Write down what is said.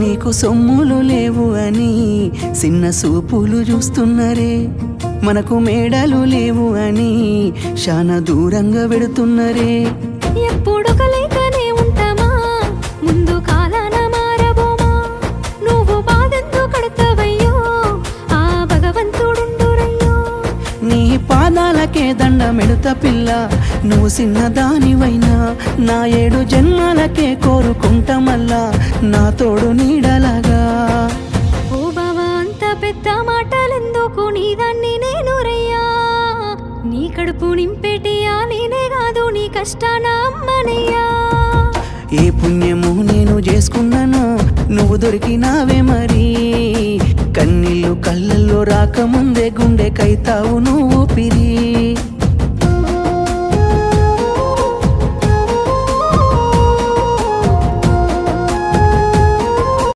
నీకు సొమ్ములు లేవు అని చిన్న సూపులు చూస్తున్నరే, మనకు మేడలు లేవు అని శానా దూరంగా వెడుతున్నరే. ఎప్పుడొక లేకనే ఉంటామా, ముందు కాలాన మారబోమా. నువ్వు బాధెందుకు కడతావయ్యో, ఆ భగవంతుడుండురయ్యో. నీ పాదాలకే దండమెడుత పిల్ల, నువ్వు చిన్నదానివైనా నా 7 జన్మాలకే కోరుకుంటా మల్లా నా తోడు నీడలాగా. ఓ బావా అంత పెద్ద మాటలెందుకు, నీదాన్ని నేను రయ్యా. నీ కడుపు నింపేటియా నేనే కాదు, నీ కష్టాన అమ్మనయ్యా. ఏ పుణ్యము నేను చేసుకున్నానో నువ్వు దొరికినావే మరి, కన్నీళ్ళు కళ్ళల్లో రాకముందే గుండె కైతావు నువ్వు పిరి.